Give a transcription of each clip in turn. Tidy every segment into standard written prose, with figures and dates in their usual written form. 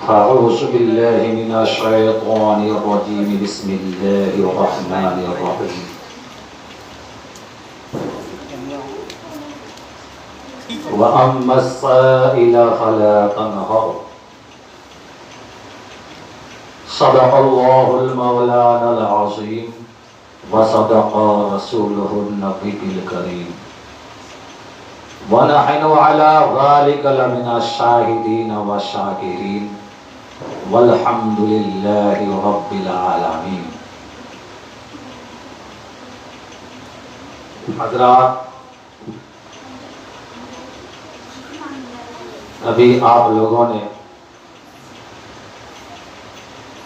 أعوذ بالله من الشيطان الرجيم بسم الله الرحمن الرحيم وأما السائل فلا تنهر صدق الله المولانا العظيم وصدق رسوله النبي الكريم ونحن على ذلك لمن الشاهدين والشاكرين والحمد لله رب العالمين. حضرات، ابھی آپ لوگوں نے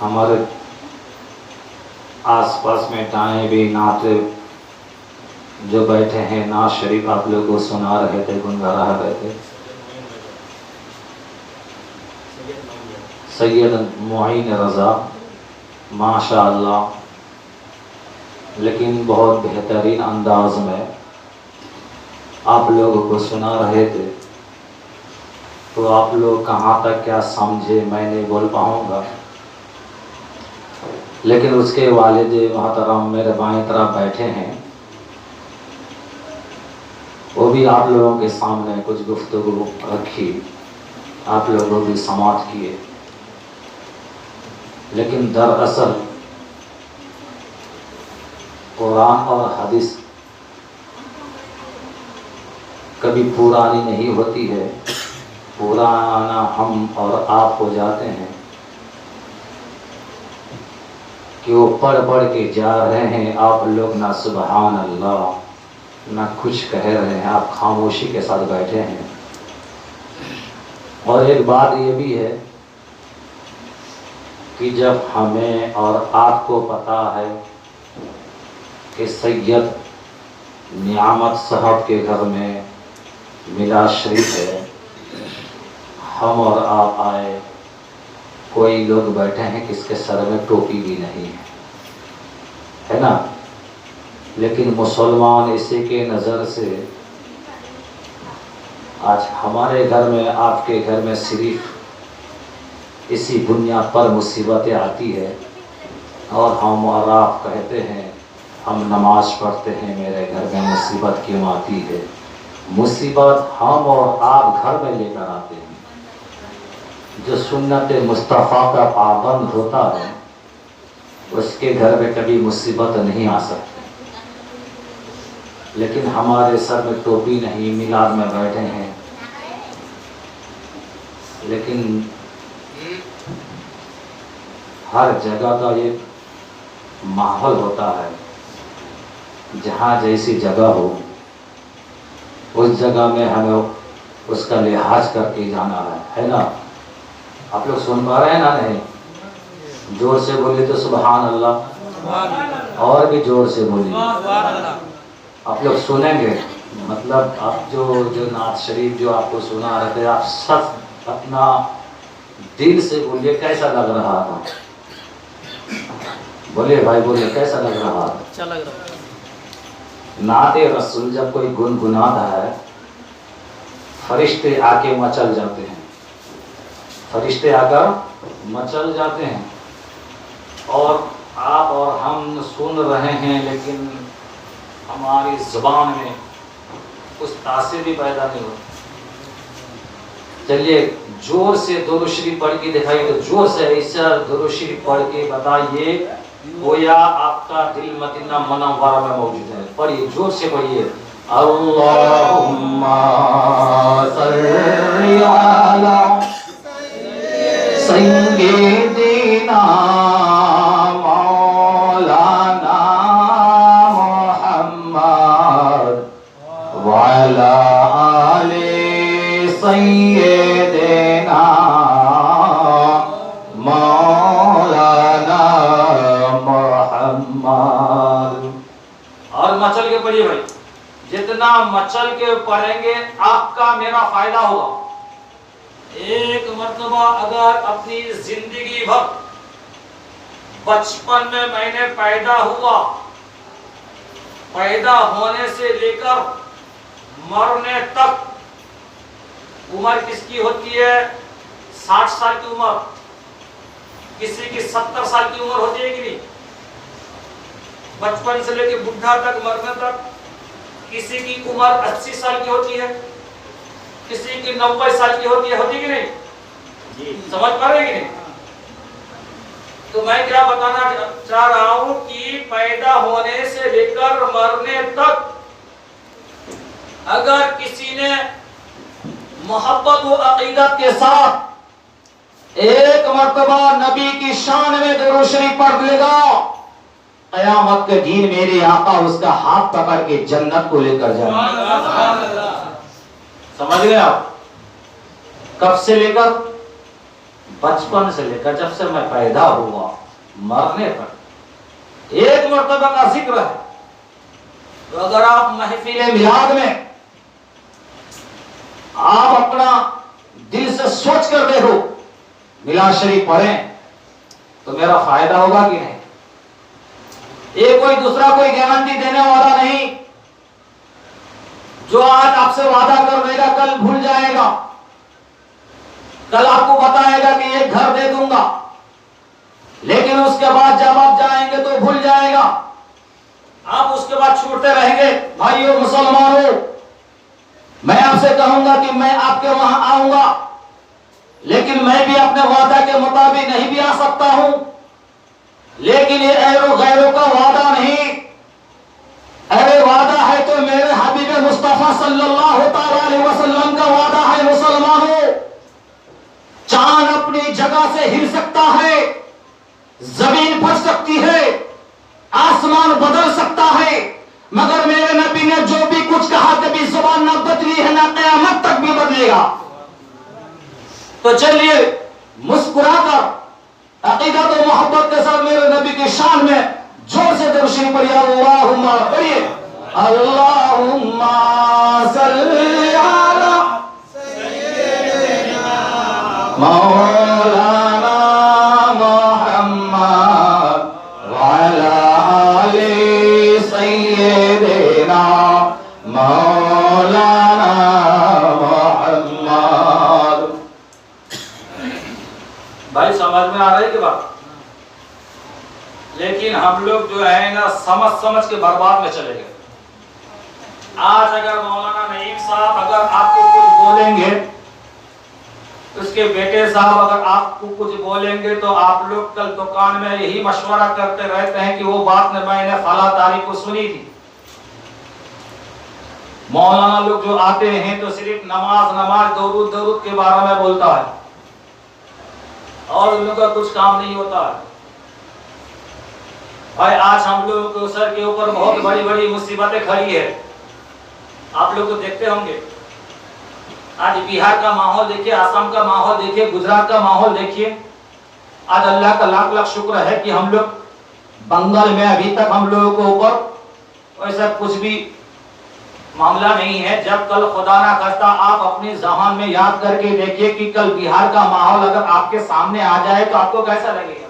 ہمارے آس پاس میں دائیں بھی نعت جو بیٹھے ہیں نعت شریف آپ لوگ کو سنا رہے تھے، گنگرا رہے تھے. سید معین رضا ماشاء اللہ، لیکن بہت بہترین انداز میں آپ لوگوں کو سنا رہے تھے. تو آپ لوگ کہاں تک کیا سمجھے میں نہیں بول پاؤں گا، لیکن اس کے والد محترم میرے بائیں طرف بیٹھے ہیں، وہ بھی آپ لوگوں کے سامنے کچھ گفتگو رکھی، آپ لوگوں بھی سماعت کیے. لیکن دراصل قرآن اور حدیث کبھی پرانی نہیں ہوتی ہے، پرانا ہم اور آپ ہو جاتے ہیں کہ وہ پڑھ کے جا رہے ہیں، آپ لوگ نہ سبحان اللہ نہ کچھ کہہ رہے ہیں، آپ خاموشی کے ساتھ بیٹھے ہیں. اور ایک بات یہ بھی ہے کہ جب ہمیں اور آپ کو پتا ہے کہ سید نعمت صاحب کے گھر میں میلاد شریف ہے، ہم اور آپ آئے، کوئی لوگ بیٹھے ہیں کس کے سر میں ٹوپی بھی نہیں ہے نا، لیکن مسلمان اسی کے نظر سے آج ہمارے گھر میں آپ کے گھر میں صرف اسی بنیاد پر مصیبتیں آتی ہے، اور ہم اور آپ کہتے ہیں ہم نماز پڑھتے ہیں میرے گھر میں مصیبت کیوں آتی ہے. مصیبت ہم اور آپ گھر میں لے کر آتے ہیں. جو سنت مصطفیٰ کا پابند ہوتا ہے اس کے گھر میں کبھی مصیبت نہیں آ سکتی. لیکن ہمارے سر میں ٹوپی نہیں، میلاد میں بیٹھے ہیں، لیکن ہر جگہ کا ایک ماحول ہوتا ہے، جہاں جیسی جگہ ہو اس جگہ میں ہمیں اس کا لحاظ کر کے جانا ہے نا. آپ لوگ سن پا رہے ہیں نا؟ نہیں زور سے بولیے تو سبحان اللہ، اور بھی زور سے بولیے. آپ لوگ سنیں گے، مطلب آپ جو نعت شریف جو آپ کو سنا رہے تھے، آپ سب اپنا دل سے بولیے کیسا لگ رہا تھا. بولیے بھائی، بولیے کیسا لگ رہا تھا. اچھا لگ رہا. نعت رسول جب کوئی گنگناتا ہے، فرشتے آ کے مچل جاتے ہیں، فرشتے آ کر مچل جاتے ہیں، اور آپ اور ہم سن رہے ہیں، لیکن ہماری زبان میں کچھ تاثیر بھی پیدا نہیں ہوتی. چلیے زور سے درود شریف پڑھ کے دکھائیے، تو زور سے ایسا درود شریف پڑھ کے بتائیے گویا آپ کا دل مدینہ منورہ میں موجود ہے. پڑھیے، زور سے پڑھیے. اللہم صلی علی سیدنا مولانا محمد وعلی آل سیدنا مولانا محمد. اور مچل کے پڑھیے بھائی، جتنا مچل کے پڑھیں گے آپ کا میرا فائدہ ہوگا. ایک مرتبہ اگر اپنی زندگی بھر بچپن میں نے پیدا ہوا، پیدا ہونے سے لے کر مرنے تک عمر کس کی ہوتی ہے؟ 60 سال کی عمر. کسی کی 70 سال کی عمر ہوتی ہے کہ نہیں؟ بچپن سے لے کے بڈھا تک، مرنے تک. کسی کی عمر 80 سال کی ہوتی ہے، کسی کی 90 سال کی ہوتی ہے کہ نہیں؟ سمجھ پا رہے کہ نہیں؟ تو میں کیا بتانا چاہ رہا ہوں کہ پیدا ہونے سے لے کر مرنے تک اگر کسی نے محبت و عقیدت کے ساتھ ایک مرتبہ نبی کی شان میں درود شریف پڑھ لے گا، قیامت کے دن میرے آقا اس کا ہاتھ پکڑ کے جنت کو لے کر جائیں گے. سمجھ گئے آپ؟ کب سے لے کر؟ بچپن سے لے کر جب سے میں پیدا ہوا مرنے پر ایک مرتبہ کا ذکر ہے. تو اگر آپ محفل میلاد میں آپ اپنا دل سے سوچ کر دیکھو میلاد شریف پڑھیں تو میرا فائدہ ہوگا کہ نہیں؟ یہ کوئی دوسرا کوئی گارنٹی دینے والا نہیں. جو آج آپ سے وعدہ کر دے گا کل بھول جائے گا. کل آپ کو بتائے گا کہ یہ گھر دے دوں گا، لیکن اس کے بعد جب آپ جائیں گے تو بھول جائے گا. آپ اس کے بعد چھوٹتے رہیں گے. بھائیو مسلمانوں، میں آپ سے کہوں گا کہ میں آپ کے وہاں آؤں گا، لیکن میں بھی اپنے وعدہ کے مطابق نہیں بھی آ سکتا ہوں. لیکن یہ ایرو غیروں کا وعدہ نہیں، ارے وعدہ ہے تو میرے حبیب مصطفیٰ صلی اللہ تعالی علیہ وسلم کا وعدہ ہے. مسلمانوں، چاند اپنی جگہ سے ہل سکتا ہے، زمین پھٹ سکتی ہے، آسمان بدل سکتا ہے، مگر میرے نبی نے جو بھی کچھ کہا کبھی زبان نہ بدلی ہے، نہ قیامت تک بھی بدلے گا. تو چلیے مسکرا کر عقیدت و محبت کے ساتھ میرے نبی کی شان میں زور سے درود شریف پڑھیے. اللہم پڑھیے اللہم صلی علی مولانا محمد وعلی آل سیدنا مولانا محمد. بھائی سمجھ میں آ رہی ہے کہ بات؟ لیکن ہم لوگ جو ہے نا سمجھ کے برباد میں چلے گئے. آج اگر مولانا نعیم صاحب اگر آپ کو کچھ بولیں گے، اس کے بیٹے صاحب اگر آپ کو کچھ بولیں گے، تو آپ لوگ کل دکان میں یہی مشورہ کرتے رہتے ہیں کہ وہ بات میں نے فلاں تاریخ کو سنی تھی. مولانا لوگ جو آتے ہیں تو صرف نماز درود کے بارے میں بولتا ہے اور ان کا کچھ کام نہیں ہوتا ہے. بھائی آج ہم لوگوں کے سر کے اوپر بہت بڑی بڑی مصیبتیں کھڑی ہے. آپ لوگ تو دیکھتے ہوں گے، آج بہار کا ماحول دیکھیے، آسام کا ماحول دیکھیے، گجرات کا ماحول دیکھیے. آج اللہ کا لاکھ لاکھ شکر ہے کہ ہم لوگ بنگال میں ابھی تک ہم لوگوں کے اوپر ایسا کچھ بھی معاملہ نہیں ہے. جب کل خدا نہ خواستہ آپ اپنی ذہن میں یاد کر کے دیکھیے کہ کل بہار کا ماحول اگر آپ کے سامنے آ جائے تو آپ کو کیسا لگے گا؟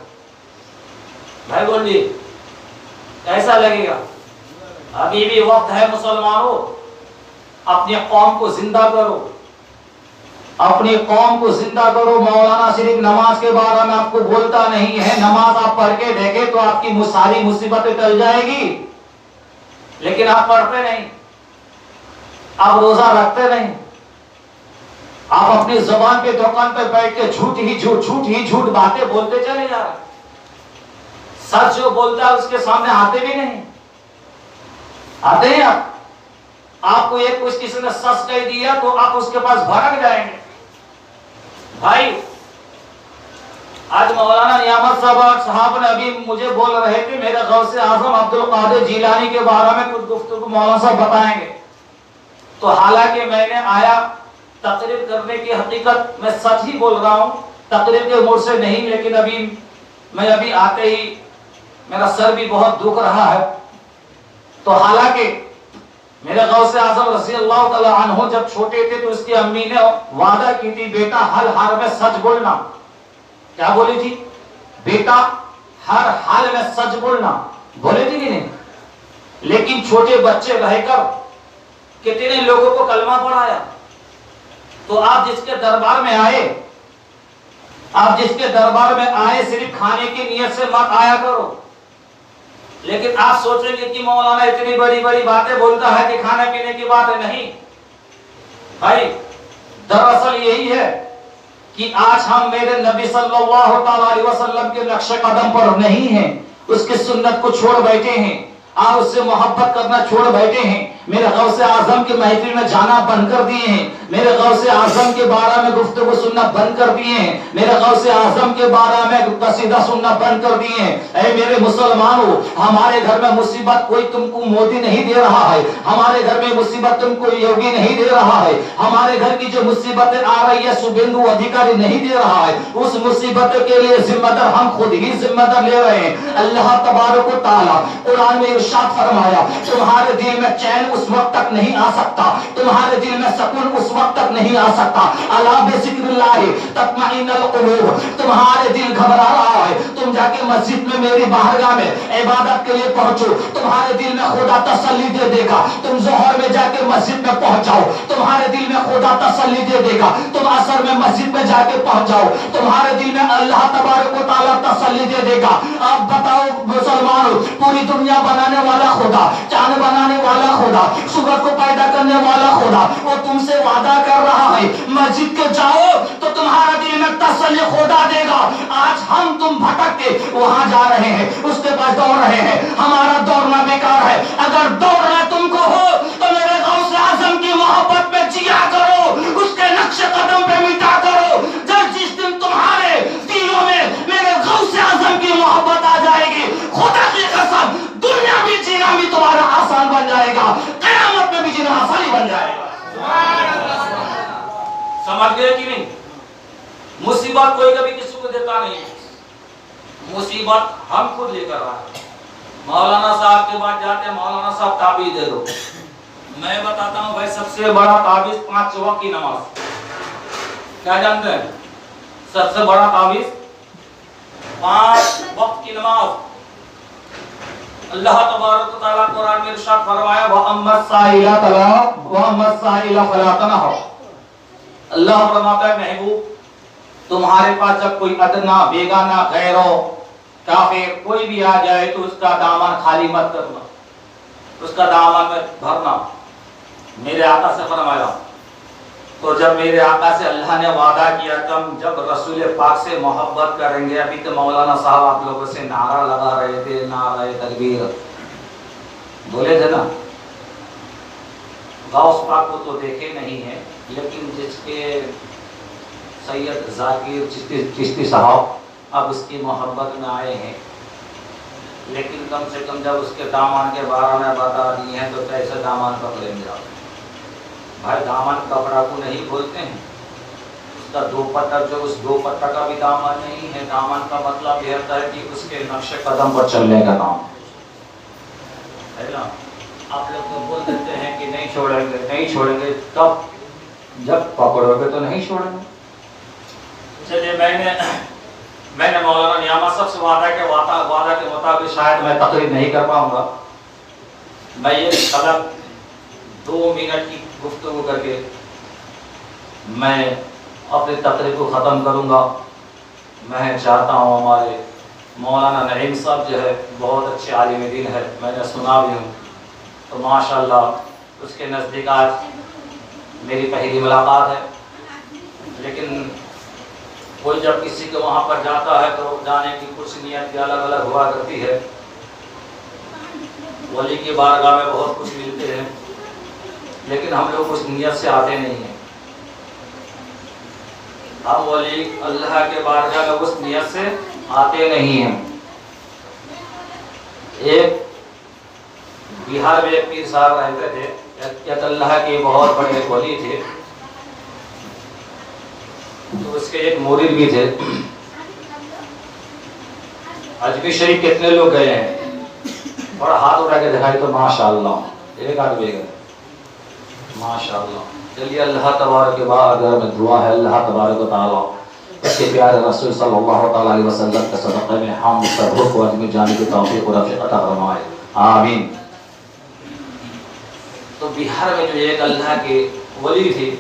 بھائی بولیے کیسا لگے گا؟ ابھی بھی وقت ہے مسلمانوں، اپنی قوم کو زندہ کرو، اپنی قوم کو زندہ کرو. مولانا صرف نماز کے بارے میں آپ کو بولتا نہیں ہے. نماز آپ پڑھ کے دیکھیں تو آپ کی ساری مصیبتیں ٹل جائے گی، لیکن آپ پڑھتے نہیں، آپ روزہ رکھتے نہیں. آپ اپنی زبان پہ دکان پہ بیٹھ کے جھوٹ ہی جھوٹ باتیں بولتے چلے جا رہے. سچ جو بولتا ہے اس کے سامنے آتے بھی نہیں. آتے ہیں آپ کو ایک کچھ کسی نے سچ کہہ دیا تو آپ اس کے پاس بھڑک جائیں گے. بھائی آج مولانا نعمت صاحب نے ابھی مجھے بول رہے تھے میرے غوث اعظم عبد القادر جیلانی کے بارے میں کچھ گفتگو مولانا صاحب بتائیں گے. تو حالانکہ میں نے آیا تقریر کرنے کی حقیقت میں سچ ہی بول رہا ہوں، تقریر کے موڈ سے نہیں، لیکن ابھی آتے ہی میرا سر بھی بہت دکھ رہا ہے. تو حالانکہ میرے غوث اعظم رضی اللہ تعالی عنہ جب چھوٹے تھے تو اس کی امی نے وعدہ کی تھی بیٹا ہر حال میں سچ بولنا. کیا بولی تھی؟ بیٹا ہر حال میں سچ بولنا بولے تھی کہ نہیں؟ لیکن چھوٹے بچے رہ کر کتنے لوگوں کو کلمہ پڑھایا. تو آپ جس کے دربار میں آئے آپ جس کے دربار میں آئے صرف کھانے کی نیت سے مت آیا کرو. لیکن آپ سوچیں گے کہ مولانا اتنی بڑی بڑی باتیں بولتا ہے کہ کھانے پینے کی بات ہے. نہیں بھائی، دراصل یہی ہے کہ آج ہم میرے نبی صلی اللہ تعالی علیہ وسلم کے نقش قدم پر نہیں ہیں، اس کی سنت کو چھوڑ بیٹھے ہیں، آپ اس سے محبت کرنا چھوڑ بیٹھے ہیں، میرے غوث اعظم کی محفل میں جانا بند کر دیے ہیں، میرے غوث اعظم کے بارے میں گفتگو سننا بند کر دیے ہیں، میرے غوث اعظم کے بارے میں قصیدہ سننا بند کر دیے ہیں. اے میرے مسلمانوں، ہمارے گھر میں مصیبت کوئی تم کو مودی نہیں دے رہا ہے، ہمارے گھر میں مصیبت تم کو یوگی نہیں دے رہا ہے، ہمارے گھر کی جو مصیبتیں آ رہی ہے شبھیندو ادھیکاری نہیں دے رہا ہے. اس مصیبت کے لیے ذمہ دار ہم خود ہی ذمہ دار لے رہے ہیں. اللہ تبارک و تعالی قرآن میں ارشاد فرمایا، تمہارے دل میں چین اس وقت تک نہیں آ سکتا، تمہارے دل میں سکون اس وقت تک نہیں آ سکتا. الا بذکر اللہ تطمئن القلوب. تمہارے دل گھبرا رہا ہے، تم جا کے مسجد میں میری بارگاہ میں عبادت کے لیے پہنچو، تمہارے دل میں خدا تسلی دے دے گا. تم ظہر میں جا کے مسجد میں پہنچ جاؤ، تمہارے دل میں خدا تسلی دے دے گا. تم عصر میں مسجد میں جا کے پہنچ جاؤ، تمہارے دل میں اللہ تبارک و تعالی تسلی دے دے گا. اب بتاؤ مسلمانوں، پوری دنیا بنانے والا خدا، چاند بنانے والا خدا، سورج کو پیدا کرنے والا خدا، وہ تم سے وعدہ کر رہا ہے مسجد کے جاؤ تو تمہارا دل میں تسلی خدا دے گا. آج ہم تم بھٹک کے وہاں جا رہے ہیں، اس کے پاس دوڑ رہے ہیں. ہمارا دوڑنا بیکار ہے. اگر دوڑنا تم کو ہو تو میرے غوث اعظم کی محبت میں جیا کرو، اس کے نقش قدم پہ مٹا کرو. جس دن تمہارے دلوں میں میرے غوث اعظم کی محبت آ جائے گی، خدا کی قسم دنیا بھی جینا بھی تمہارا آسان بن جائے گا، قیامت میں بھی جینا آسان ہی بن جائے گا. سمجھ گئے کہ نہیں؟ مصیبت کوئی کبھی کسی کو دیتا نہیں، مصیبت ہم خود لے کر آئے. مولانا صاحب کے بعد جاتے ہیں، مولانا صاحب تعبیذ دے دو. میں بتاتا ہوں بھائی، سب سے بڑا تعبیذ 5 وقت کی نماز. کیا جانتے ہیں؟ سب سے بڑا تعبیذ 5 وقت کی نماز. اللہ تبارک و تعالیٰ قرآن میں ارشاد فرمایا، وَأَمَّا السَّائِلَ فَلَا تَنْهَرْ. اللہ فرماتا ہے محبوب، تمہارے پاس جب کوئی ادنا، بیگانہ، غیرو، کافر کوئی بھی آ جائے تو اس کا دامن خالی مت کرنا، اس کا دامن میں بھرنا. میرے آقا سے فرمایا، تو جب میرے آقا سے اللہ نے وعدہ کیا کہ ہم جب رسول پاک سے محبت کریں گے، ابھی تو مولانا صاحب آپ لوگوں سے نعرہ لگا رہے تھے، نعرہ تکبیر بولے تھے نا. غوث پاک کو تو دیکھے نہیں ہیں، لیکن جس کے سید ذاکر چشتی صاحب اب اس کی محبت میں آئے ہیں، لیکن کم سے کم جب اس کے دامن کے بارے میں بتا دیے ہیں تو کیسے دامن پکڑیں گے آپ؟ بھائی دامن کپڑا کو نہیں بولتے ہیں، اس کا دوپٹہ، جو اس دوپٹہ کا بھی دامن نہیں ہے. دامن کا مطلب یہ ہوتا ہے کہ اس کے نقش قدم پر چلنے کا نام ہے نا. آپ لوگ تو بول دیتے ہیں کہ نہیں چھوڑیں گے، نہیں چھوڑیں گے، کب؟ جب پکڑو گے تو نہیں چھوڑیں گے. چلیے میں نے مولانا نیامہ صاحب سے وعدہ کے مطابق شاید میں تقریر نہیں کر پاؤں گا. میں یہ قدر 2 منٹ کی گفتگو کر کے میں اپنی تقریر کو ختم کروں گا. میں چاہتا ہوں، ہمارے مولانا نعیم صاحب جو ہے بہت اچھے عالم دین ہے، میں نے سنا بھی ہوں، تو ماشاءاللہ اس کے نزدیک آج میری پہلی ملاقات ہے. لیکن کوئی جب کسی کے وہاں پر جاتا ہے تو جانے کی کچھ نیت بھی الگ الگ ہوا کرتی ہے. ولی کی بارگاہ میں بہت کچھ ملتے ہیں، لیکن ہم لوگ اس نیت سے آتے نہیں ہیں. ہم ولی اللہ کے بارگاہ میں اس نیت سے آتے نہیں ہیں. ایک بہار میں ایک پیر صاحب رہتے تھے، ایک اللہ کے بہت بڑے ولی تھے، تو اس کے ایک مرید بھی تھے. اجمیر شریف کتنے لوگ گئے ہیں؟ اور ہاتھ اٹھا کے دکھائی تو ماشاءاللہ ایک آدمی گئے. ماشاءاللہ. چلیے اللہ تبارک کے بعد اگر میں دعا ہے اللہ تبارک و تعالیٰ اس کے پیارے رسول صلی اللہ تعالیٰ علیہ وسلم کے صدقے میں ہم سب کو اجمیر جانے کی توفیق و رفیق عطا فرمائے، آمین. تو بہار میں جو ایک اللہ کے ولی تھے،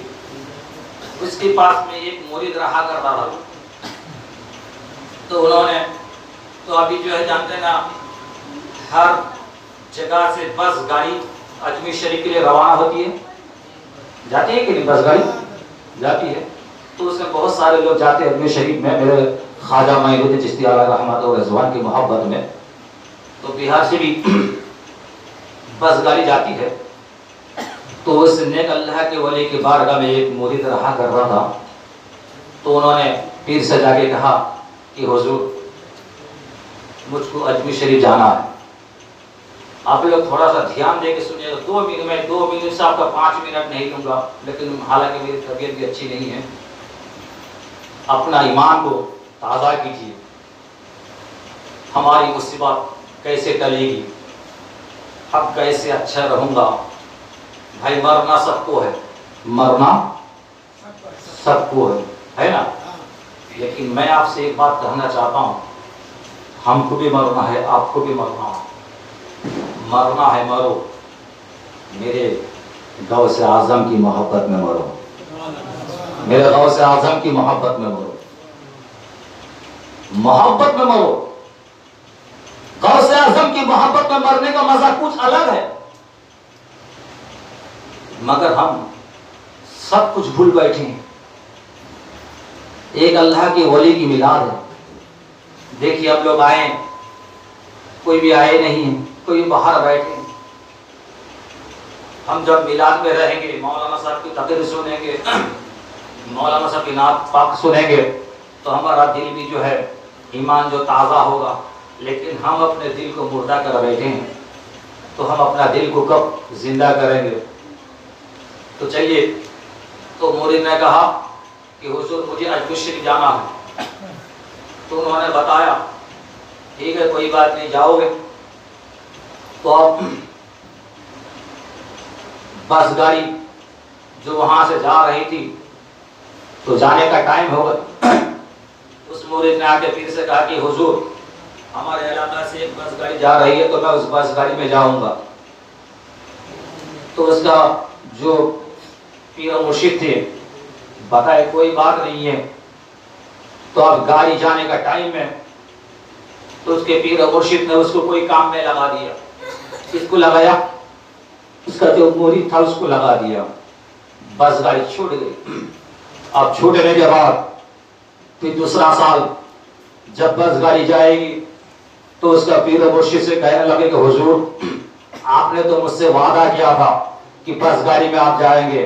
اس کے پاس میں ایک مرید رہا کرتا تھا. تو انہوں نے تو ابھی جو ہے جانتے ہیں نا ہر جگہ سے بس گاڑی اجمیر شریف کے لیے روانہ ہوتی ہے، جاتی ہے کہ نہیں؟ بس گاڑی جاتی ہے، تو اس میں بہت سارے لوگ جاتے ہیں اجمیر شریف میں، میرے خواجہ معین الدین چشتی علیہ رحمت اور رضوان کی محبت میں۔ تو بہار سے بھی بس گاڑی جاتی ہے، تو اس نیک اللہ کے ولی کی بارگاہ میں ایک مرید رہا کر رہا تھا، تو انہوں نے پیر سے جا کے کہا کہ حضور مجھ کو اجمیر شریف جانا ہے۔ آپ لوگ تھوڑا سا دھیان دے کے سنیے گا، 2 منٹ میں 2 منٹ سے آپ کا 5 منٹ نہیں لوں گا، لیکن حالانکہ میری طبیعت بھی اچھی نہیں ہے، اپنا ایمان کو تازہ کیجیے، ہماری مصیبت کیسے ٹلے گی، اب کیسے اچھا رہوں گا۔ بھائی مرنا سب کو ہے، مرنا سب کو ہے نا، لیکن میں آپ سے ایک بات کہنا چاہتا ہوں، ہم کو بھی مرنا ہے، آپ کو بھی مرنا ہے، مرنا ہے مرو، میرے غوث اعظم کی محبت میں مرو، میرے غوث اعظم کی محبت میں مرو، محبت میں مرو۔ غوث اعظم کی محبت میں مرنے کا مزہ کچھ الگ ہے، مگر ہم سب کچھ بھول بیٹھے ہیں۔ ایک اللہ کے ولی کی میلاد ہے، دیکھیے اب لوگ آئے، کوئی بھی آئے نہیں ہے، کوئی باہر بیٹھے ہیں۔ ہم جب میلاد میں رہیں گے، مولانا صاحب کی تقریر سنیں گے، مولانا صاحب کی نعت پاک سنیں گے، تو ہمارا دل بھی جو ہے ایمان جو تازہ ہوگا، لیکن ہم اپنے دل کو مردہ کر بیٹھے ہیں، تو ہم اپنا دل کو کب زندہ کریں گے؟ تو چلیے، تو مرید نے کہا کہ حضور مجھے اجمیر شریف جانا ہے، تو انہوں نے بتایا ٹھیک ہے کوئی بات نہیں، جاؤ گے تو آپ بس گاڑی جو وہاں سے جا رہی تھی تو جانے کا ٹائم ہو گیا۔ اس مرید نے آ کے پیر سے کہا کہ حضور ہمارے علاقہ سے ایک بس گاڑی جا رہی ہے، تو میں اس بس گاڑی میں جاؤں گا۔ تو اس کا جو پیر و مرشد تھے بتائے کوئی بات نہیں ہے، تو اب گاڑی جانے کا ٹائم ہے، تو اس کے پیر و مرشد نے اس کو کوئی کام میں لگا دیا۔ اس کو لگایا، اس کا جو مرید تھا اس کو لگا دیا، بس گاڑی چھوٹ گئی۔ اب چھوٹنے کے بعد پھر دوسرا سال جب بس گاڑی جائے گی تو اس کا پیر و مرشد سے کہنے لگے کہ حضور آپ نے تو مجھ سے وعدہ کیا تھا کہ بس گاڑی میں آپ جائیں گے،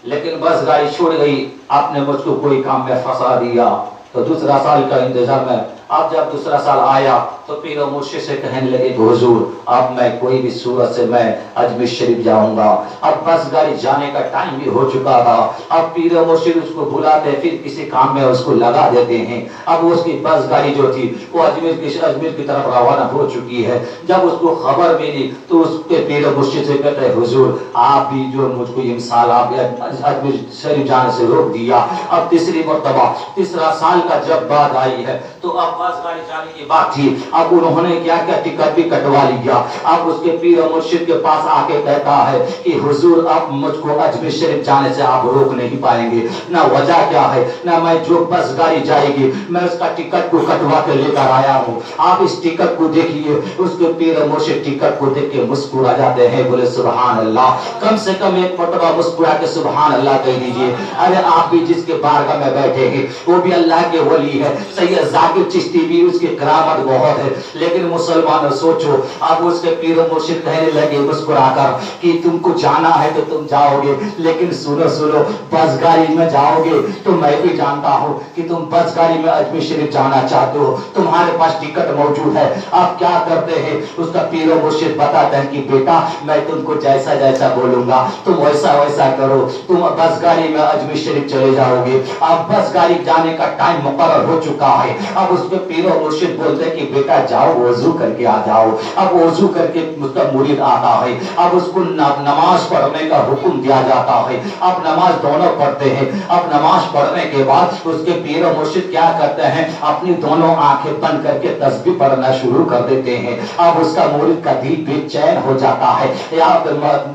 لیکن بس گاڑی چھوڑ گئی، آپ نے مجھ کو کوئی کام میں پھنسا دیا۔ تو دوسرا سال کا انتظار میں اب جب دوسرا سال آیا تو پیر و مرشد سے کہنے لگے کہ حضور اب میں کوئی بھی صورت سے میں اجمیر شریف جاؤں گا۔ اب بس گاڑی جانے کا ٹائم بھی ہو چکا تھا، اب پیر و مرشد اس کو بلاتے پھر کسی کام میں اس کو لگا دیتے ہیں۔ اب اس کی بس گاڑی جو تھی وہ اجمیر کی طرف روانہ ہو چکی ہے۔ جب اس کو خبر ملی تو اس کے پیر و مرشد سے کہتے ہیں حضور آپ بھی جو مجھ کو امسال آپ اجمیر شریف جانے سے روک دیا۔ اب تیسری مرتبہ تیسرا سال کا جب بات آئی ہے تو اب بس گاڑی جانے کی بات تھی، اب انہوں نے کیا کیا ٹکٹ بھی کٹوا لیا۔ اب اس کے پیر و مرشد کے پاس آ کے کہتا ہے کہ حضور اب مجھ کو اجمیر شریف جانے سے آپ روک نہیں پائیں گے، نہ وجہ کیا ہے، نہ میں جو بس گاڑی جائے گی میں اس کا ٹکٹ کو کٹوا کے لے کر آیا ہوں، آپ اس ٹکٹ کو دیکھیے۔ اس کے پیر و مرشد ٹکٹ کو دیکھ کے مسکرا جاتے ہیں، بولے سبحان اللہ، کم سے کم ایک مرتبہ مسکرا کے سبحان اللہ کہہ دیجیے۔ ارے آپ بھی جس کے بارگاہ میں بیٹھے ہیں وہ بھی اللہ کے ولی ہے، سید ذاکر چشتی بھی اس کی کرامت بہت ہے، لیکن مسلمانوں سوچو اب اس کے پیر و مرشد کہنے لگے مسکرا کر کہ تم کو جانا ہے تو تم جاؤ گے، لیکن سنو بس گاڑی میں جاؤ گے تو میں بھی جانتا ہوں کہ تم بس گاڑی میں اجمیر شریف جانا چاہتے ہو، تمہارے پاس ٹکٹ موجود ہے۔ آپ کیا کرتے ہیں؟ اس کا پیر و مرشد بتاتے ہیں کہ بیٹا میں تم کو جیسا جیسا بولوں گا تم ویسا ویسا کرو، تم بس گاڑی میں اجمیر شریف چلے جاؤ گے۔ اب بس گاڑی جانے کا ٹائم مقرر ہو چکا ہے، اب اس کے پیر و مرشد بولتے ہیں کہ بیٹا جاؤ وضو کر کے آ جاؤ۔ اب وضو کر کے اس کا مرید آتا ہے، اب اس کو نماز پڑھنے کا حکم دیا جاتا ہے، اب نماز دونوں پڑھتے ہیں۔ اب نماز پڑھنے کے بعد اس کے پیر و مرشد کیا کرتے ہیں، اپنی دونوں آنکھیں بند کر کے تسبیح پڑھنا شروع کر دیتے ہیں۔ اب اس کا مرید کا دل بے چین ہو جاتا ہے، یا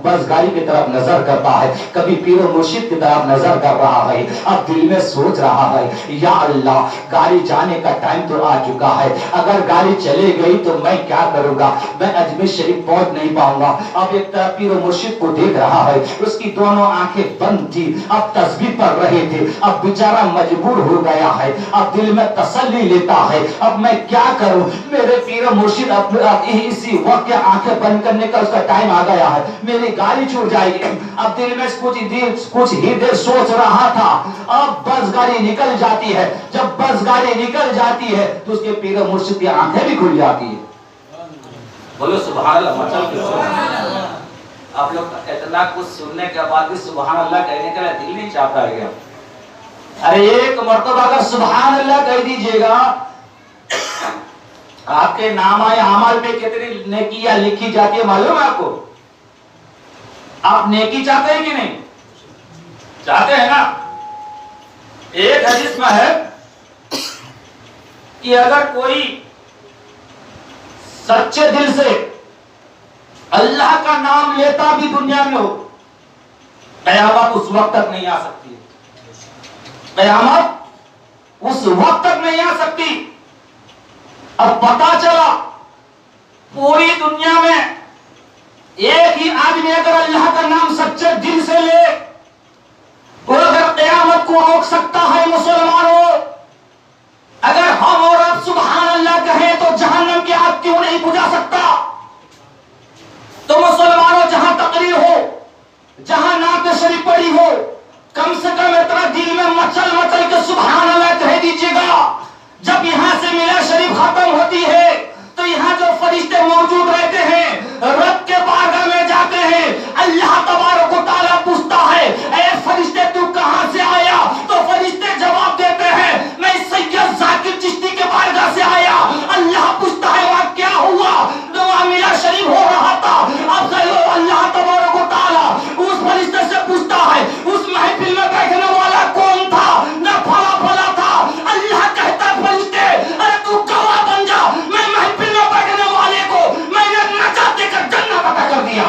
بس گاڑی کی طرف نظر کرتا ہے، کبھی پیر و مرشد کی طرف نظر کر رہا ہے، اب دل میں سوچ رہا ہے یا اللہ گاڑی جانے کا ٹائم تو آ چکا ہے، اگر گاڑی چلے گئی تو میں کیا کروں گا؟ میں اجمیر شریف پہنچ نہیں پاؤں گا۔ اب ایک طرف پیر و مرشد کو دیکھ رہا ہے، اس کی دونوں آنکھیں بند تھی، اب تسبیح پڑھ رہے تھے، اب بیچارہ مجبور ہو گیا ہے، اب دل میں تسلی لیتا ہے اب میں کیا کروں؟ میرے پیر و مرشد اب اسی وقت آنکھیں بند کرنے کا اس کا ٹائم آ گیا ہے، میری گاڑی چھوٹ جائے گی۔ اب دل میں کچھ ہی دیر سوچ رہا تھا، اب بس گاڑی نکل جاتی ہے، جب بس گاڑی نکل جاتی ہے تو اس کے پیر و مرشد کی آنکھیں بھی کھل جاتی ہے۔ بولو سبحان اللہ، مچل کے آپ لوگ اتنا کچھ سننے کے بعد بھی سبحان اللہ کہنے کے لیے دل نہیں چاہتا ہے کیا؟ ارے ایک مرتبہ اگر سبحان اللہ کہہ دیجئے گا، آپ کے نام آئے عمل پہ کتنی نیکیاں لکھی جاتی ہے معلوم ہے آپ کو؟ آپ نیکی چاہتے ہیں کہ نہیں؟ چاہتے ہیں نا؟ ایک حدیث میں ہے کہ اگر کوئی سچے دل سے اللہ کا نام لیتا بھی دنیا میں ہو، قیامت اس وقت تک نہیں آ سکتی، قیامت اس وقت تک نہیں آ سکتی۔ اب پتا چلا پوری دنیا میں ایک ہی آدمی اگر اللہ کا نام سچے دل سے لے تو اگر قیامت کو روک سکتا ہے مسلمانوں، اگر ہم اور آپ سبحان اللہ کہیں تو جہنم کی آگ کیوں نہیں بجھا سکتا؟ تو مسلمانوں جہاں تقریر ہو، جہاں نعت شریف پڑھی ہو، کم سے کم اتنا دل میں مچل مچل کے سبحان اللہ کہہ دیجیے گا۔ جب یہاں سے میلاد شریف ختم ہوتی ہے تو یہاں جو فرشتے موجود رہتے ہیں رب کے بارگاہ میں جاتے ہیں، اللہ تبارک و تعالیٰ پوچھتا ہے اے فرشتے تو کہاں سے آیا؟ تو فرشتے جواب دیتے ہیں میں سید ذاکر چشتی کے بارگاہ سے آیا۔ اللہ پوچھتا ہے وہاں کیا ہوا؟ تو وہاں میلاد شریف ہو رہا تھا۔ اب اللہ تبارک و تعالیٰ اس فرشتے سے پوچھتا ہے اس محفل میں بیٹھنے والا کون تھا؟ نہ پھلا پھلا تھا۔ اللہ کہتا ہے فرشتے ارے تو گواہ بن جا، میں محفل میں بیٹھنے والے کو میں نے نجات دے کر جنت عطا کر دیا۔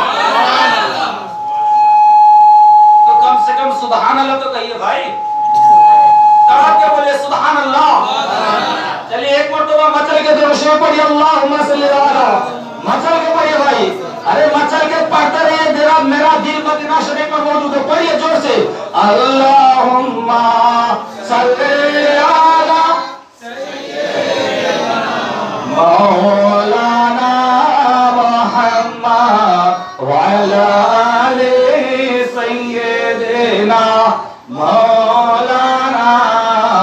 تو کم سے کم سبحان اللہ تو کہیے بھائی، تڑپ کے بولے سبحان اللہ۔ چلیے ایک مرتبہ مچل کے درود شریف پڑھیے، اللہم صلی علی، مچل کے پڑھیے بھائی، ارے مچل کے پڑھتے رہیے، میرا دل مدینہ شریف میں موجود ہے، پڑھیے زور سے، اللہم صلی علی مولانا محمد وعلی آل سیدنا مولانا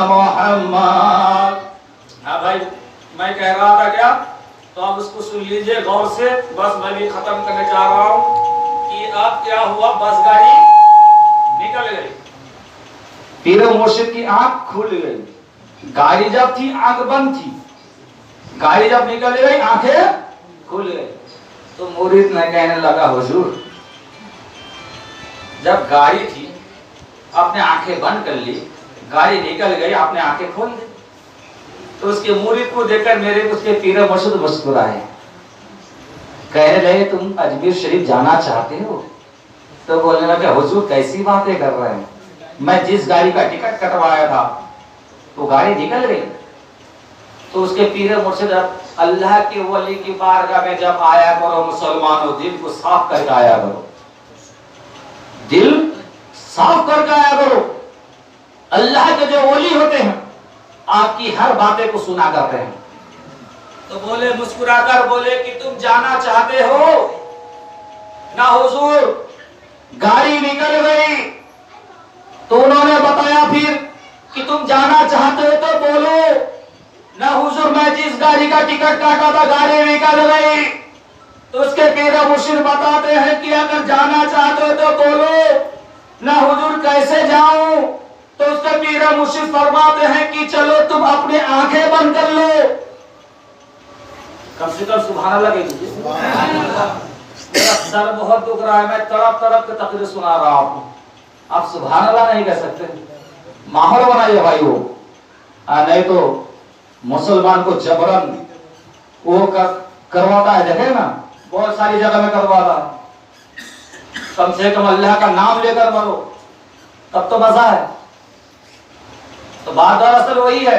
محمد۔ ہاں بھائی میں کہہ رہا تھا کیا؟ تو آپ اس کو سن لیجئے غور سے، بس میں بھی ختم کرنے جا رہا ہوں کہ اب کیا ہوا، بس گاڑی نکل گئی، پیر و مرشد کی آنکھ کھل گئی، گاڑی جب تھی آنکھ بند تھی، گاڑی جب نکل گئی آنکھیں کھل گئی۔ تو مرید نے کہنے لگا حضور جب گاڑی تھی آپ نے آنکھیں بند کر لی، گاڑی نکل گئی آپ نے آنکھیں کھول دی۔ تو اس کے مرید کو دیکھ کر میرے اس کے پیر و مرشد مسکرائے، کہنے لگے تم اجمیر شریف جانا چاہتے ہو؟ تو بولنے لگا حضور کیسی باتیں کر رہے ہیں، میں جس گاڑی کا ٹکٹ کٹوایا تھا تو گاڑی نکل گئی۔ تو اس کے پیر مرشد اللہ کے ولی کی بارگاہ میں جب آیا کرو مسلمانوں دل کو صاف کر کے آیا کرو، دل صاف کر کے آیا کرو۔ اللہ کے جو ولی ہوتے ہیں آپ کی ہر باتیں کو سنا کرتے ہیں۔ تو بولے مسکرا کر بولے کہ تم جانا چاہتے ہو؟ نہ حضور گاڑی نکل گئی۔ تو انہوں نے بتایا پھر کہ تم جانا چاہتے ہو تو بولو۔ نہ حضور میں جس گاڑی کا ٹکٹ کاٹا تھا گاڑی نکل گئی۔ تو اس کے پیر مرشد بتاتے ہیں کہ اگر جانا چاہتے ہو تو بولو۔ نہ حضور کیسے جاؤں؟ تو اس کے پیر مرشد فرماتے ہیں کہ چلو تم اپنی آنکھیں بند کر لو۔ کم سے کم سبحان اللہ کہہ دیجیے۔ میرا سر بہت دکھ رہا ہے، میں تڑپ تڑپ کے تقریر سنا رہا ہوں، آپ سبحان اللہ نہیں کہہ سکتے؟ ماحول بنائیے بھائیو، نہیں تو مسلمان کو جبرن وہ کرواتا ہے، دیکھیں نا بہت ساری جگہ میں کرواتا ہے۔ کم سے کم اللہ کا نام لے کر مرو تب تو مزہ ہے۔ تو بات دراصل وہی ہے،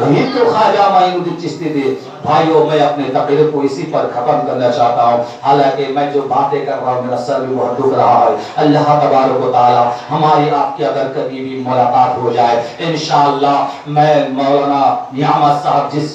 یہی تو خواجہ معین الدین چشتی تھے. بھائیوں میں اپنے تقریر کو اسی پر ختم کرنا چاہتا ہوں. حالانکہ میں جو باتیں کر رہا ہوں میرا سر بھی بہت دکھ رہا ہے. اللہ تبارک و تعالی ہماری آپ کی اگر کبھی بھی ملاقات ہو جائے انشاءاللہ میں مولانا نعمت صاحب جس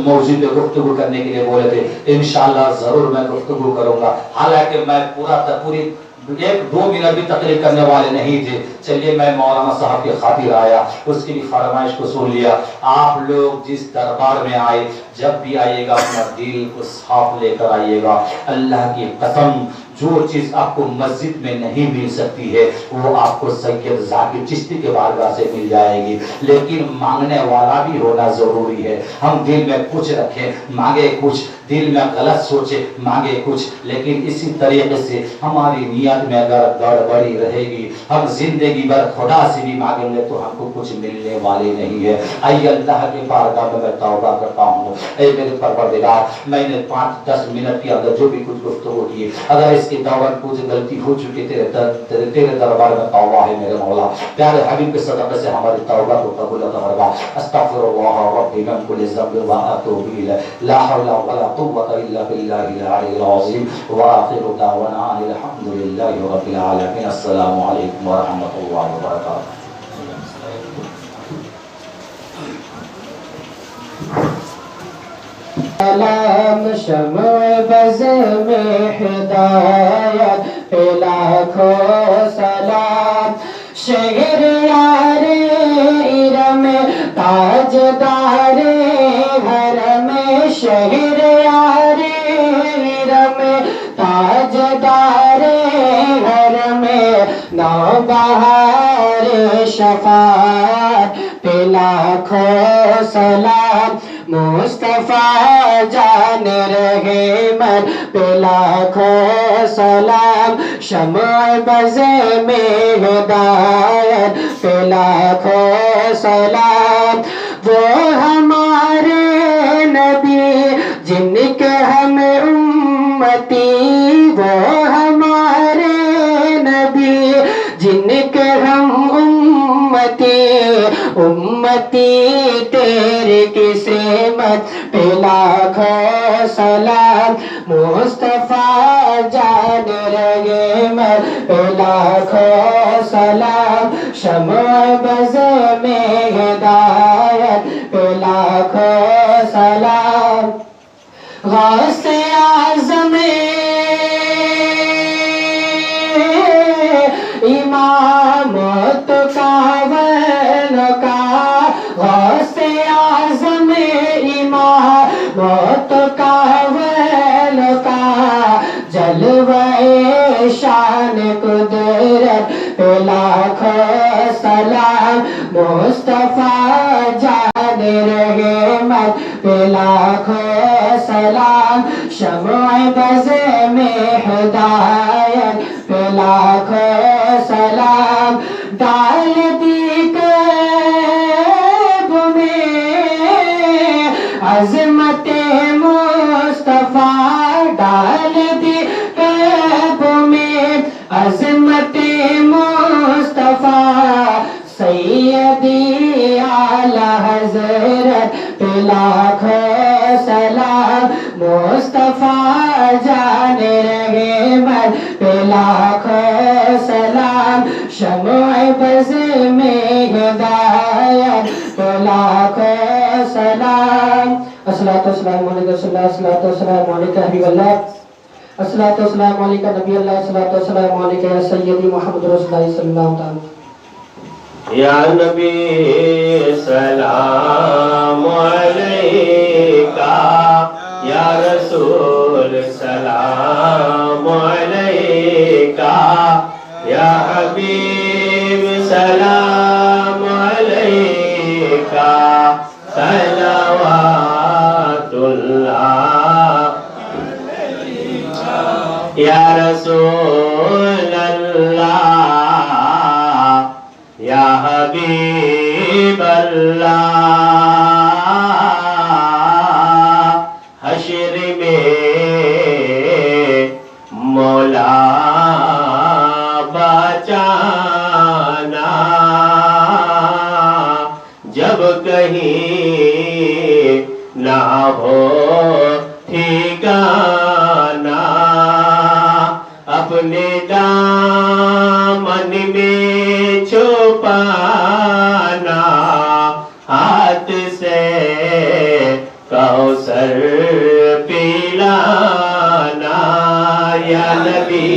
موضوع پہ گفتگو کرنے کے لیے بولے تھے انشاءاللہ ضرور میں گفتگو کروں گا. حالانکہ میں پوری 1-2 منٹ بھی تقریر کرنے والے نہیں تھے. چلیے میں مولانا صاحب کی خاطر آیا, اس کی بھی فرمائش کو سن لیا. آپ لوگ جس دربار میں آئے جب بھی آئیے گا اپنا دل کو صاف لے کر آئیے گا. اللہ کی قسم جو چیز آپ کو مسجد میں نہیں مل سکتی ہے وہ آپ کو سید ذاکر چشتی کے بارگاہ سے مل جائے گی. لیکن مانگنے والا بھی ہونا ضروری ہے. ہم دل میں کچھ رکھیں مانگے کچھ, دل میں غلط سوچے مانگے کچھ, لیکن اسی طریقے سے ہماری نیت میں اگر گڑبڑی رہے گی ہم زندگی بھر خدا سے بھی مانگیں گے تو ہم کو کچھ ملنے والے نہیں ہے. اے اللہ کے بارگاہ میں توبہ کرتا ہوں, اے میرے پروردگار میں نے 5-10 منٹ کے اندر جو بھی کچھ گفتگو کی اگر اس کے دوران کچھ غلطی ہو چکی تیرے دربار میں توبہ ہے میرے مولا. پیارے حبیب کے صدقے سے ہماری توبہ کو قبول فرما. استغفر اللہ ربی من کل ذنب واتوب الیہ لا حول ولا قوة الا باللہ العلی العظیم. وآخر دعوانا الحمد للہ رب العالمین. السلام علیکم ورحمۃ اللہ وبرکاتہ. سلام شمع بز میں ہدایت پہ لاکھوں سلام. شہر یار ارم تاجدار حرم, شہر یار ارم تاجدار حرم, نوبہار شفاعت پہ لاکھوں سلام. مصطفیٰ جان رحمت پہ لاکھوں سلام. شمع بز میں ہدایت پہ لاکھوں سلام. وہ ہمارے نبی جن کے ہم امتی, وہ ہمارے نبی جن کے ہم امتی تیرے کی سمت پہ لاکھوں سلام. مصطفیٰ جان رحمت پہ لاکھوں سلام. شمع بز میں ہدایت پہ لاکھوں سلام. غوث اعظم امامت کا کا, غوث اعظم امامت کا کا, جلوہ شان قدرت پہ لاکھوں سلام. مصطفیٰ جان رحمت پہ لاکھوں سلام. شمع بز میں ہدایت پہ لاکھوں سلام. ڈال دی قلب میں عظمت مصطفیٰ, ڈال دی قلب میں عظمت مصطفیٰ. سیدی اعلی حضرت پہ لاکھوں سلام. مصطفیٰ جان رحمت پہ لاکھوں سلام. شمع بز میں ہدایت پہ لاکھوں سلام. الصلاۃ والسلام علیکم صلی اللہ, الصلاۃ والسلام علیکم حبیب اللہ, الصلاۃ والسلام علیکم نبی اللہ, الصلاۃ والسلام علیکم یا سیدی محمد رسول اللہ صلی اللہ تعالی. یا نبی سلام علیکہ, یا رسول سلام علیکہ, یا حبیب سلام علیکہ. صلوات اللہ یا رسول اللہ, یا حبیب اللہ. حشر میں مولا بچانا, جب کوثر پلانا یا نبی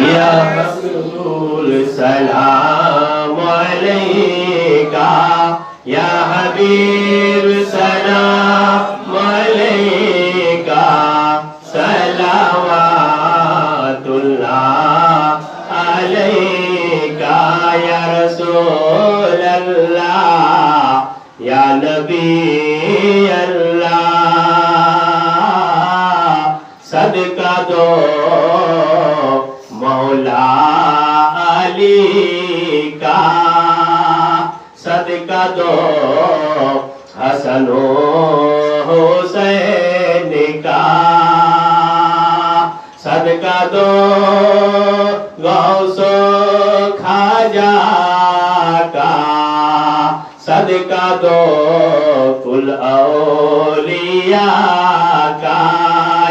یا رسول سلام علیکہ یا حبیب سلام علیکہ صلوات اللہ علیکہ یا رسول اللہ یا نبی اللہ صدقہ دو مولا علی کا صدقہ دو حسن و حسین کا صدقہ دو غوث و خواجہ کا صدقہ دو کل اولیاء کا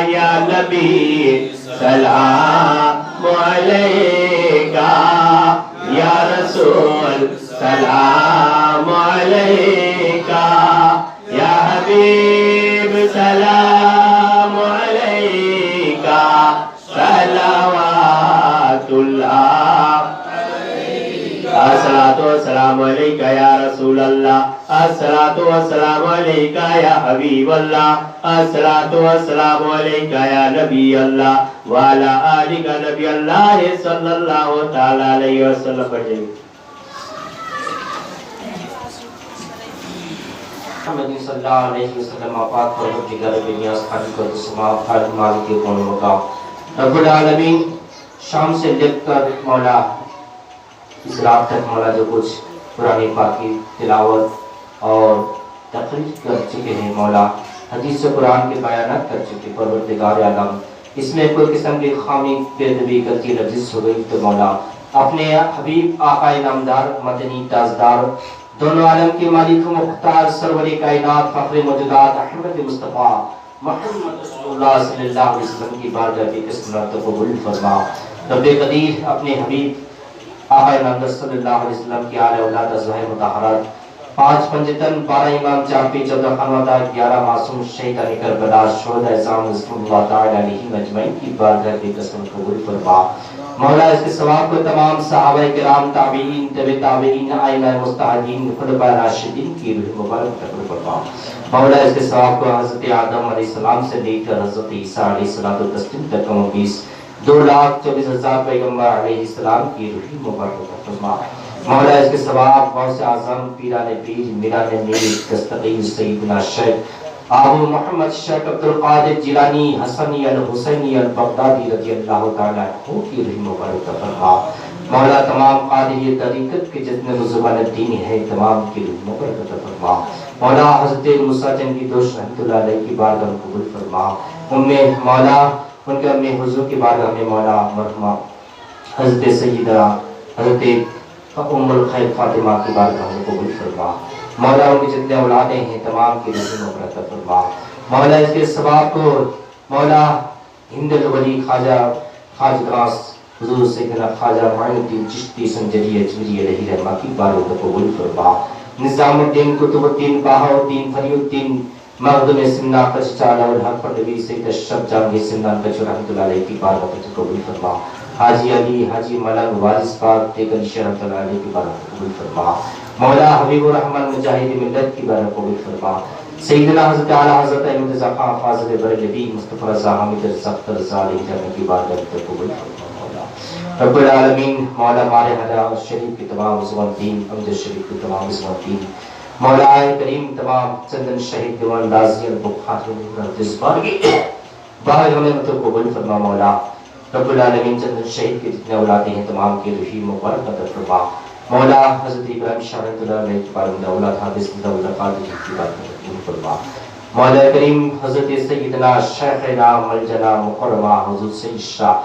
یا نبی سلام علیکہ یا رسول سلام علیکہ یا حبیب سلام علیکہ صلوات اللہ الصلاۃ والسلام علیکہ یا رسول اللہ الصلاۃ والسلام علیکہ یا حبیب اللہ الصلاۃ والسلام علیکہ یا نبی اللہ وعلی آلک نبی اللہ صلی اللہ تعالی علیہ وسلم پڑھیں محمد صلی اللہ علیہ وسلم آپات پروردگار بنیاز خالق و سماع خالق مالک کون مقام رب العالمین شام سے لے کر مولا اس رات تک مولا جو کچھ قرآن پاک کی تلاوت اور تقریر کر چکے ہیں مولا حدیث قرآن کے بیانات کر چکے پروردگار عالم اس میں کوئی قسم کی خامی بے ادبی غلطی لفظ ہو گئی تو مولا اپنے حبیب آقا نامدار مدنی تاجدار دونوں عالم کے مالک مختار سرور کائنات فخر موجودات احمد مصطفیٰ محمد رسول اللہ صلی اللہ علیہ وسلم کی بارگاہ کی قسمت قبول فرما رب قدیر اپنے حبیب آقا نامدار صلی اللہ علیہ وسلم کی آل اولاد ازواج مطہرات 5 پنجتن 12 امام 4 پی 14 خانوادہ 11 معصوم شہیدان کربلا شہداء اعظام رضوان اللہ تعالی علیہم اجمعین کی بارگاہ کی قسمت قبول فرما مولا اس کے ثواب کو تمام صحابہ کرام تابعین تبع تابعین ائمہ مجتہدین خلفائے راشدین کی روح مبارک قبول فرما مولا اس کے ثواب کو حضرت آدم علیہ السلام سے لے کر حضرت عیسیٰ علیہ السلام تک کم و بیش 2,24,000 پیغمبر علیہ السلام کی روح مبارک فرما مولا اس کے ثواب غوث اعظم پیران پیر میران میر دستگیر سیدنا شیخ ابو محمد شیخ عبد القادر جیلانی حسنی الحسینی البغدادی رضی اللہ تعالی عنہ کی روح مبارک فرما مولا تمام قادری طریقت کے جتنے بزرگان دین ہیں تمام کی روح مبارک فرما مولا حضرت موسیٰ جن کی دوست رحمت اللہ علیہ کی بارگاہ قبول فرما مولا ان کے امی حضور کی بارگاہ میں مولا مرحومہ حضرت سیدہ حضرت ام الخیر فاطمہ کی بارگاہ میں قبول فرما مولا ان کی جتنے اولادیں ہیں تمام کی روح مبارک فرما مولا اس کے ثواب کو مولا ہند الولی خواجہ خواجہ حضور سیدنا خواجہ معین الدین چشتی سنجری اجمری علیہ رحمہ کی بارگاہ میں قبول فرما نظام الدین قطب الدین بہاء الدین فری الدین مخدوم سمنا کچچالا الحق پردوی سید اشرف جہانگیر سمنان کچو رحمت اللہ علیہ کی بارگاہ میں قبول فرما حاجی علی حاجی ملک وارث پاک تیغلی شرف اللہ علیہ کی بارگاہ قبول فرما مولا حبیب الرحمن مجاہد ملت کی بارگاہ قبول فرما سیدنا حضرت اعلی حضرت احمد رضا خان فاضل بریلوی مصطفی رضا حامد رزق رضا علیہ جانے کی بارگاہ قبول فرما مولا رب العالمین مولا مارے حدا شریف کی تمام عظمت دین امجد شریف کی تمام عظمت دین مولا کریم تمام چندن شہید دیوان لازی البخاری جذبان کی باہر ہمیں مطلب قبول فرما مولا رب العالمین چندن شہید کے جتنے اولادیں ہیں تمام کی روحی مبارک عطا فرما مولا حضرت ابراہیم شاہ رحمۃ اللہ علیہ کی بارگاہ اولاد حافظ اللہ قادری کی بارگاہ قبول فرما مولا کریم حضرت سیدنا شیخنا ملجنا مکرمہ حضرت سید شاہ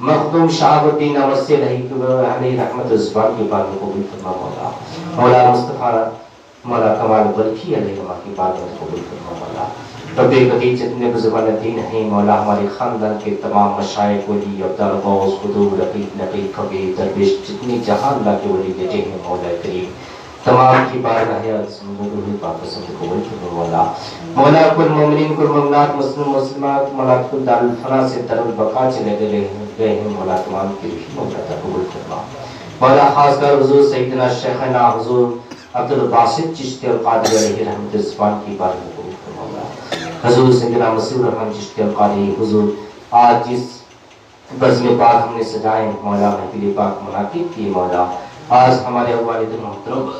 مخدوم شہاب الدین وسی علیہ رحمت الزبان کی بارگاہ قبول فرما مولا مولا مصطفیٰ مولا کمال برکی علیہ رحمہ کی بارگاہ قبول فرما مولا رب قدیر جتنے بزرگان دین ہیں مولا ہمارے خاندان کے تمام مشائخ ولی ابدال غوث قطب رقیب نقیب فقیر درویش جتنے جہاں اللہ کے ولی بیٹے ہیں مولا کریم تمام کی بارگاہ روح پاک سے قبول فرما مولا. مولا کل مومنین کل مومنات مسلم مسلمات مولا کل دار الفنا سے در البقاء چلے گئے ہیں مولا تمام کی روح مولا قبول فرما. مولا خاص کر حضور سیدنا شیخنا حضور عبد الباسط چشتی القادری علیہ رحمت زبان کی بارگاہ قبول فرما مولا. حضور سیدنا مسیح الرحمن چشتی القادری حضور آج جس بزم پاک ہم نے سجائے مولا محفل پاک منعقد کی مولا آج ہمارے والد محترم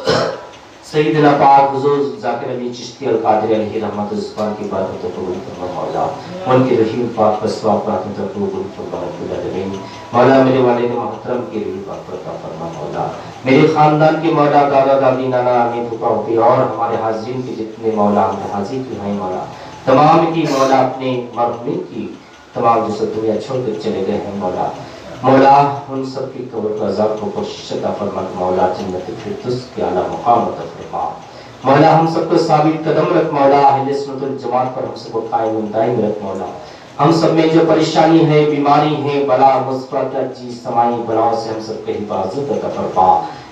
سیدنا پاک حضور ذاکر علی چشتی القادری علیہ رحمت زبان کی بارگاہ قبول فرما مولا. ان کے رحیم پاک پر ثواب رحمت قبول فرما رب العالمین. مولا میرے والد محترم کی رحیم پاک پر عطا فرما مولا. میرے خاندان کے مولا دادا دادی نانا امی پھوپھا پھوپھی اور ہمارے حاضرین کے جتنے مولا ہم نے حاضر کی ہیں مولا تمام کی مولا اپنے مرحومین کی تمام جو دنیا چھوڑ کر چلے گئے ہیں مولا. مولا ان سب کی قبر کا عذاب کو بخشش عطا فرما مولا جنت الفردوس کے اعلیٰ مقام عطا فرما. مولا ہم سب کو ثابت قدم رکھ مولا اہل سنت الجماعت پر ہم سب کو قائم دائم رکھ مولا. ہم سب میں جو پریشانی ہے بیماری ہے بلا مثبت چیز سمائی بلاؤں سے ہم سب کے حفاظت عطا فرما.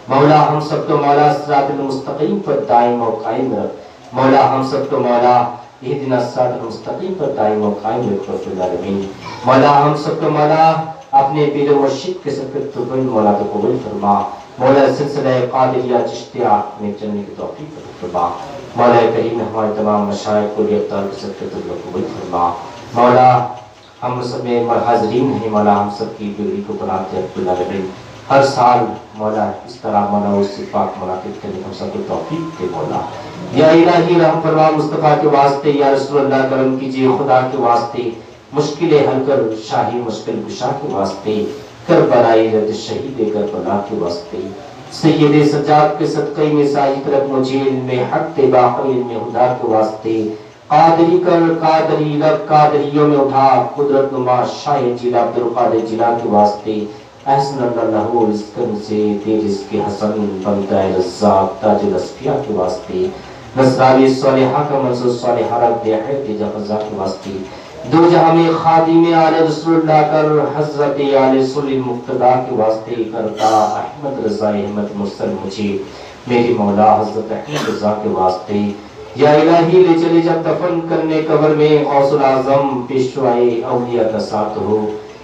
مولا ہم سب کو مولا صراط المستقیم پر دائم و قائم رکھ مولا. ہم سب کو مولا اہدنا الصراط المستقیم پر دائم و قائم رکھ رب العالمین. مولا ہم سب کو مولا اپنے پیر و مرشد کے سب تو مولا تو قبول فرما. مولا سلسلہ قادریہ چشتیہ میں چلنے کی توفیق فرما. مولا کریم ہمارے تمام مشائخ کو گرفتار کے سب تو قبول فرما. مولا ہم سب میں حاضرین ہیں مولا ہم سب کی بگڑی کو بناتے رب العالمین. ہر سال مولا اس طرح مولا اس پاک منعقد کرنے ہم سب کو توفیق دے مولا. یا الہی رحم فرما مصطفیٰ کے واسطے یا رسول اللہ کرم کیجیے خدا کے واسطے مشکلیں حل کر شاہی مشکل کشا کے واسطے کربلائی رد شہید کربلا کے واسطے سید سجاد کے صدقے میں ساجد رکھ مجھے علم حق باقی علم خدا کے واسطے قادری کر قادری رب قادریوں میں اٹھا قدرت نما شاہ جیلا عبد القادر جیلا کے واسطے احسن اللہ رزقن سے دے رزق حسن بندہ رزاق تاج الاسفیاء کے واسطے نصرانی صالحہ کا منصور صالحہ رب دے حید جفزا کے واسطے دو جہاں میں خادم آل رسول اللہ کر حضرت آل رسول المقتدہ کے واسطے کرتا احمد رضا احمد مرسل مجھے میری مولا حضرت احمد رضا کے واسطے. یا الہی لے چلے جب دفن کرنے قبر میں غوث العظم پیشوائے اولیاء کا ساتھ ہو.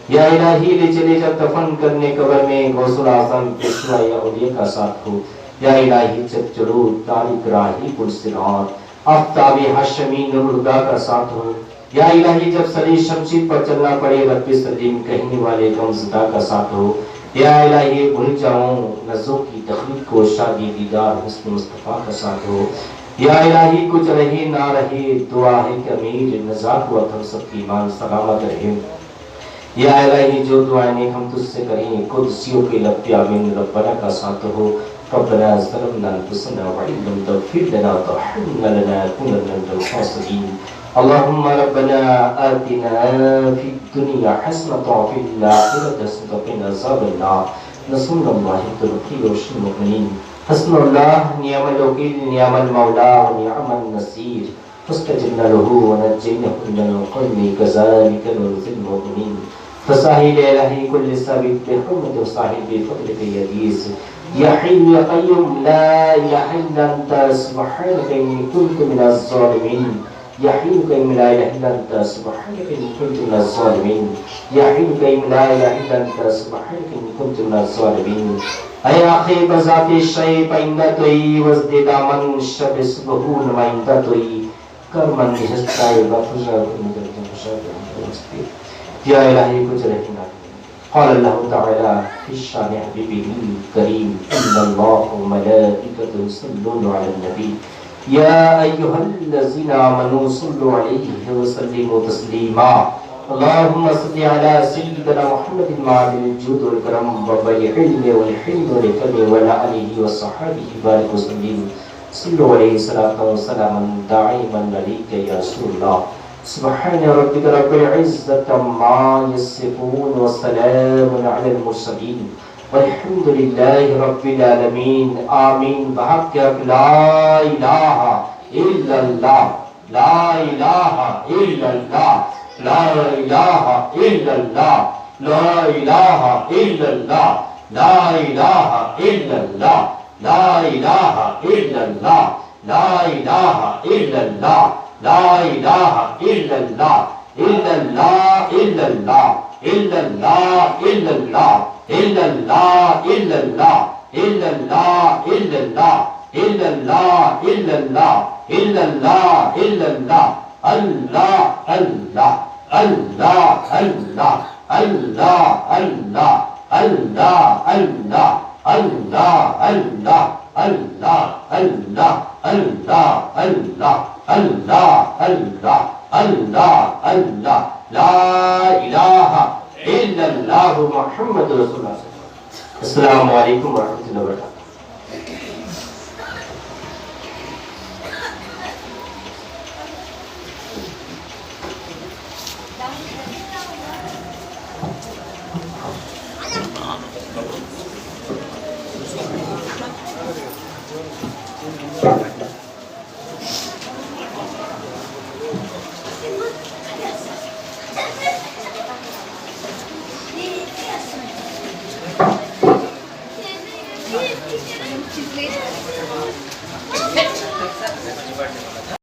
یا الہی لے چلے جب دفن کرنے قبر میں غوث العظم پیشوائے اولیاء کا ساتھ ہو. یا الہی جب چلو تاریک راہی پرسرات آفتاب ہاشمی نوردا کا ساتھ ہو. یا الہی جب سری شمشیر پر چلنا پڑے رب سلیم کہنے والے غمزدہ کا ساتھ ہو. یا الہی بھول جاؤں نظروں کی تخلیق کو شادی دیدار حسن مصطفیٰ کا ساتھ ہو. یا الہی کچھ رہے نہ رہے دعا ہے کہ امیر نزاق وقت ہم سب کی ایمان سلامت رہے. یا الہی جو دعائیں نیک ہم تجھ سے کریں قدسیوں کے لب پہ آمین ربنا کا ساتھ ہو. ربنا ظلمنا انفسنا وان لم تغفر لنا وترحمنا لنكونن من الخاسرين. اللهم ربنا آتنا في الدنيا حسنة وفي الآخرة حسنة وقنا عذاب النار. رسول الله التوفيق والمؤمنين حسن الله نعم الوكيل نعم المولى ونعم النصير. فاستجبنا له ونجيناه من القوم كذلك ننجي المؤمنين. فصاحب الهي كل سابق بحرمة وصاحب بفضلك يا عزيز يا حي يا قيوم لا اله الا انت سبحانك اني كنت من الظالمين. يا حي يا قيوم لا اله الا انت سبحانك اني كنت من الظالمين. يا حي يا قيوم لا اله الا انت سبحانك اني كنت من الظالمين. اے آخر بذات الشیء فإنتوی وزد دامن شب صبحون وإنتوی کرمن جہستائی بفجر مجرد یا الہی کچھ رہنا. قال اللہ تعالی فی الشان حبیبہ الکریم ان اللہ وملائکته یصلون علی النبی یا ایہا الذین آمنوا صلوا علیہ وسلموا تسلیما. اللهم صل على سيدنا محمد المعدل الجود والكرم وبيع العلم والحلم والكرم وعلى آله وصحبه بارك وسلم. صلوا عليه صلاة وسلاما دائما عليك يا رسول الله. سبحان ربك رب العزة عما يصفون وسلام على المرسلين والحمد لله رب العالمين. آمين. بحق لا إله إلا الله لا إله إلا الله لا إله إلا الله لا إله إلا الله لا إله إلا الله لا الہ الا اللہ لا الہ الا اللہ لا الہ الا اللہ الا اللہ الا اللہ الا اللہ الا اللہ الا اللہ الا اللہ الا اللہ الا اللہ الا اللہ الا اللہ الا اللہ الا اللہ اللہ اللہ اللہ اللہ اللہ اللہ اللہ اللہ اللہ اللہ اللہ اللہ اللہ اللہ اللہ اللہ اللہ اللہ لا الہ الا اللہ محمد رسول اللہ. السلام علیکم ورحمۃ اللہ وبرکاتہ.